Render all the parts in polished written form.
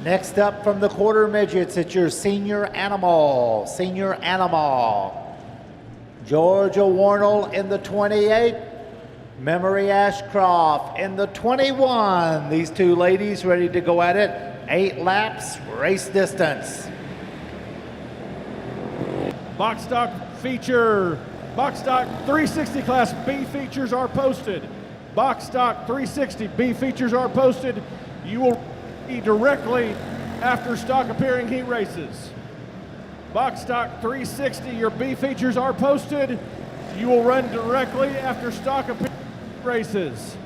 Next up from the quarter midgets, it's your senior animal. Georgia Warnell in the 28, Memory Ashcroft in the 21. These two ladies ready to go at it. 8 laps, race distance. Box stock 360 class B features are posted. Box stock 360 B features are posted. You will be directly after stock appearing heat races. Box stock 360, your B features are posted. You will run directly after stock appearing races.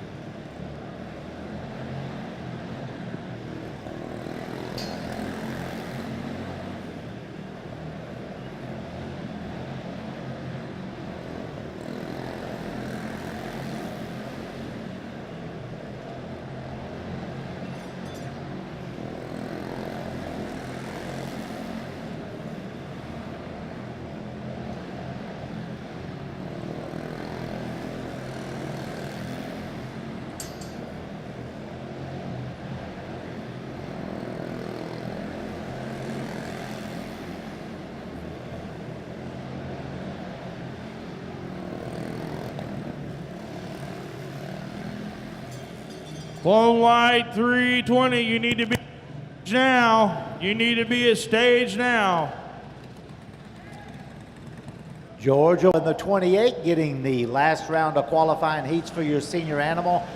Clone Light 320, you need to be now. You need to be at stage now. Georgia in the 28 getting the last round of qualifying heats for your senior animal.